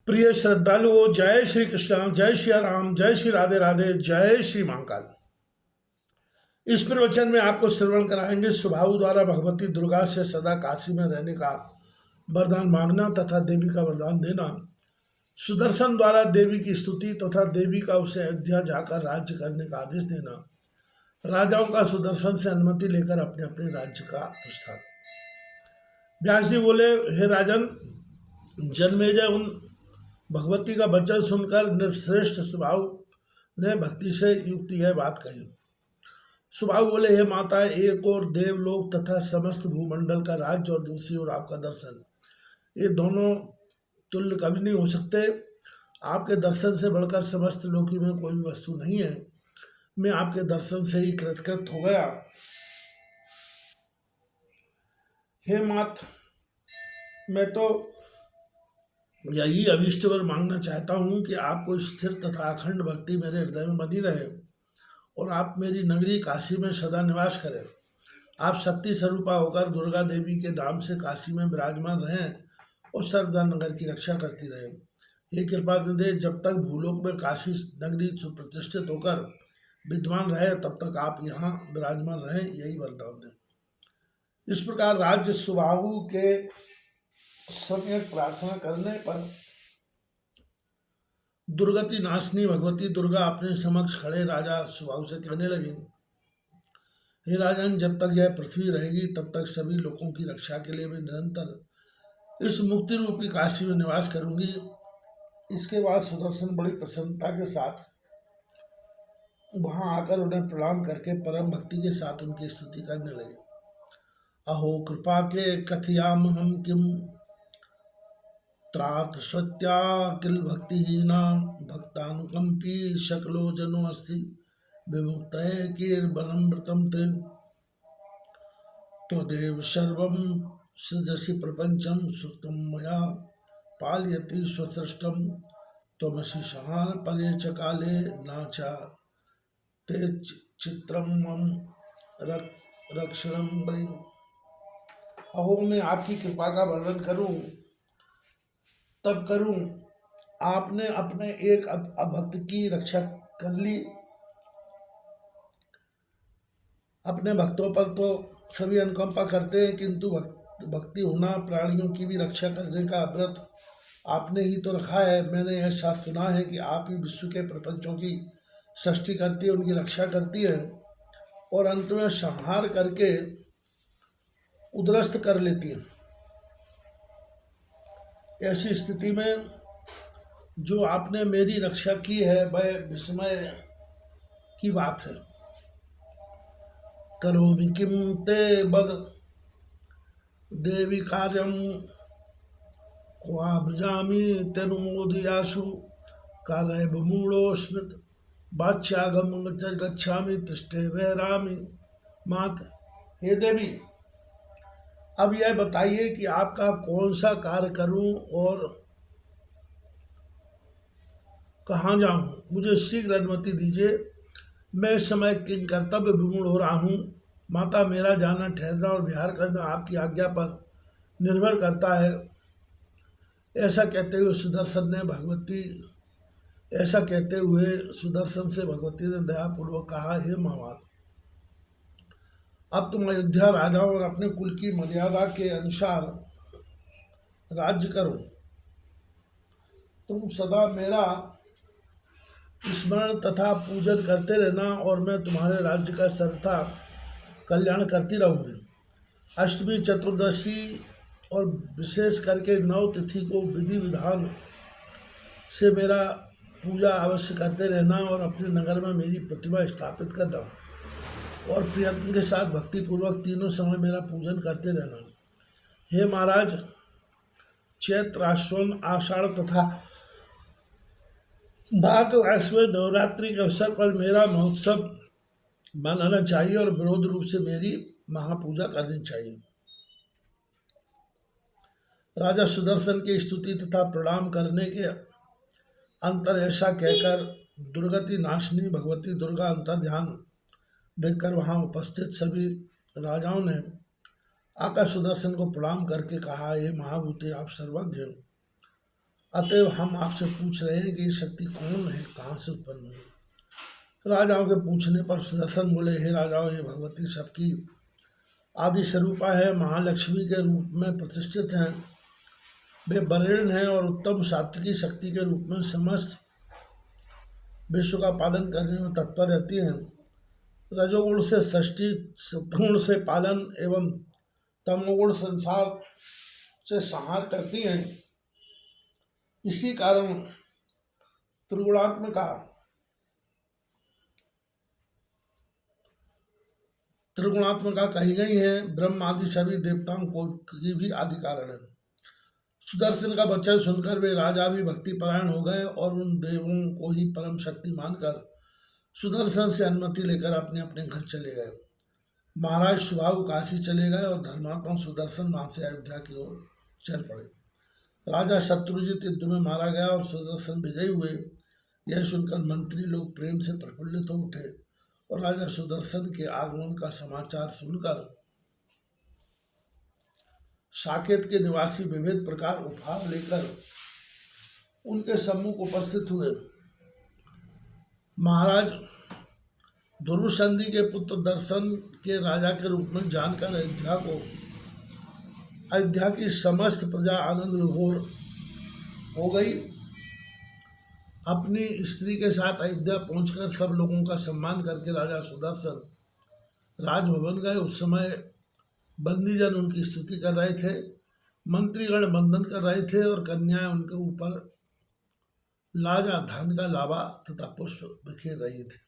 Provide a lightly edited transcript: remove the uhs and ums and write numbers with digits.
प्रिय श्रद्धालुओं, जय श्री कृष्ण, जय श्री राम, जय श्री राधे राधे, जय श्री महाकाल। इस प्रवचन में आपको श्रवण कराएंगे सुबाहु द्वारा भगवती दुर्गा से सदा काशी में रहने का वरदान मांगना तथा देवी का वरदान देना, सुदर्शन द्वारा देवी की स्तुति तथा देवी का उसे अयोध्या जाकर राज्य करने का आदेश देना, राजाओं का सुदर्शन से अनुमति लेकर अपने अपने राज्य का प्रस्थान। व्यास जी बोले, हे राजन, जन्मेजय उन भगवती का वचन सुनकर निर्श्रेष्ठ सुबाहु ने भक्ति से युक्त यह बात कही। सुबाहु बोले, हे माता, एक और देवलोक तथा समस्त भूमंडल का राज्य और दूसरी ओर आपका दर्शन, ये दोनों तुल्य कभी नहीं हो सकते। आपके दर्शन से बढ़कर समस्त लोकी में कोई भी वस्तु नहीं है। मैं आपके दर्शन से ही कृतकृत हो गया। हे मात, मैं तो यही अभीष्ट वर मांगना चाहता हूँ कि आपको स्थिर तथा अखंड भक्ति मेरे हृदय में बनी रहे और आप मेरी नगरी काशी में सदा निवास करें। आप शक्ति स्वरूपा होकर दुर्गा देवी के नाम से काशी में विराजमान रहें और सर्वदा नगर की रक्षा करती रहें। ये कृपा दे, जब तक भूलोक में काशी नगरी सुप्रतिष्ठित होकर विद्यमान रहे तब तक आप यहाँ विराजमान रहें, यही वरदान दें। इस प्रकार राज्य सुबाहु के सम्यक प्रार्थना करने पर दुर्गति नाशनी भगवती दुर्गा अपने समक्ष खड़े राजा सुबाहु से कहने लगी, हे राजन, जब तक यह पृथ्वी रहेगी तब तक सभी लोगों की रक्षा के लिए मैं निरंतर इस मुक्ति रूपी काशी में निवास करूंगी। इसके बाद सुदर्शन बड़ी प्रसन्नता के साथ वहां आकर उन्हें प्रणाम करके परम भक्ति के साथ उनकी स्तुति करने लगे। अहो कृपा के कथयाम हम किम त्रात सत्या किल भक्तिहीना भक्तानुकंपी शकलो जनो अस्ति विमुक्त कीर्बनमृतम त्रिव त्वदेव सर्वं सृजसि प्रपंचम सुतम मया पालयति स्वसृष्टम त्वमसि सहान परे च काले नाचा ते चित्रम मम रक्षणम वै। अहो, मैं आपकी कृपा का वर्णन करूं तब करूं। आपने अपने एक अभक्त की रक्षा कर ली। अपने भक्तों पर तो सभी अनुकंपा करते हैं, किंतु भक्ति होना प्राणियों की भी रक्षा करने का व्रत आपने ही तो रखा है। मैंने यह शास्त्र सुना है कि आप ही विश्व के प्रपंचों की सृष्टि करती है, उनकी रक्षा करती है और अंत में संहार करके उद्रस्त कर लेती है। ऐसी स्थिति में जो आपने मेरी रक्षा की है वह विस्मय की बात है। करोमि किम ते बद देवी कार्यम क्वाभजामि तेनुमोदयाशु कालय बमूढ़ो स्मृत बाच्यागम गच्छामि तिष्ठे वैरामि मात। हे देवी, अब यह बताइए कि आपका कौन सा कार्य करूं और कहाँ जाऊं। मुझे शीघ्र अनुमति दीजिए। मैं इस समय किन कर्तव्य विमूढ़ हो रहा हूं। माता, मेरा जाना, ठहरना और विहार करना आपकी आज्ञा पर निर्भर करता है। ऐसा कहते हुए सुदर्शन से भगवती ने दयापूर्वक कहा, हे महावात, अब तुम अयोध्या राजाओं और अपने कुल की मर्यादा के अनुसार राज्य करो। तुम सदा मेरा स्मरण तथा पूजन करते रहना और मैं तुम्हारे राज्य का सर्वथा कल्याण करती रहूँगी। अष्टमी, चतुर्दशी और विशेष करके 9 तिथि को विधि विधान से मेरा पूजा अवश्य करते रहना और अपने नगर में मेरी प्रतिमा स्थापित करना और प्रियत्न के साथ भक्ति पूर्वक तीनों समय मेरा पूजन करते रहना। हे महाराज, चैत्र, आश्विन, आषाढ़ तथा माघ मास में नवरात्रि के अवसर पर मेरा महोत्सव मनाना चाहिए और विरोध रूप से मेरी महापूजा करनी चाहिए। राजा सुदर्शन की स्तुति तथा प्रणाम करने के अंतर ऐसा कहकर दुर्गति नाशनी भगवती दुर्गा अंतर ध्यान देखकर वहां उपस्थित सभी राजाओं ने आकर सुदर्शन को प्रणाम करके कहा, हे महाभूते, आप सर्वज्ञ, अतएव हम आपसे पूछ रहे हैं कि ये शक्ति कौन है, कहाँ से उत्पन्न हुई। राजाओं के पूछने पर सुदर्शन बोले, हे राजाओं, ये भगवती सबकी आदि स्वरूपा है, महालक्ष्मी के रूप में प्रतिष्ठित हैं। वे वरेण्य हैं और उत्तम सात्विकी शक्ति के रूप में समस्त विश्व का पालन करने में तत्पर रहती हैं। रजोगुण से सृष्टि, सत्गुण से पालन एवं तमोगुण संसार से संहार करती हैं। इसी कारण त्रिगुणात्मिका कही गई है। ब्रह्म आदि सभी देवताओं को की भी आदि कारण है। सुदर्शन का वचन सुनकर वे राजा भी भक्ति परायण हो गए और उन देवों को ही परम शक्ति मानकर सुदर्शन से अनुमति लेकर अपने अपने घर चले गए। महाराज सुबाहु काशी चले गए और धर्मात्मा सुदर्शन वहां से अयोध्या की ओर चल पड़े। राजा शत्रुजित युद्ध में मारा गया और सुदर्शन विजयी हुए। यह सुनकर मंत्री लोग प्रेम से प्रफुल्लित हो उठे और राजा सुदर्शन के आगमन का समाचार सुनकर साकेत के निवासी विविध प्रकार उपहार लेकर उनके सम्मुख उपस्थित हुए। महाराज दुर्वसंधि के पुत्र दर्शन के राजा के रूप में जानकर अयोध्या की समस्त प्रजा आनंद विभोर हो गई। अपनी स्त्री के साथ अयोध्या पहुंचकर सब लोगों का सम्मान करके राजा सुदर्शन राजभवन गए। उस समय बंदीजन उनकी स्तुति कर रहे थे, मंत्रीगण वंदन कर रहे थे और कन्याएं उनके ऊपर लाजा धन का लावा तथा पुष्प बिखेर रही थी।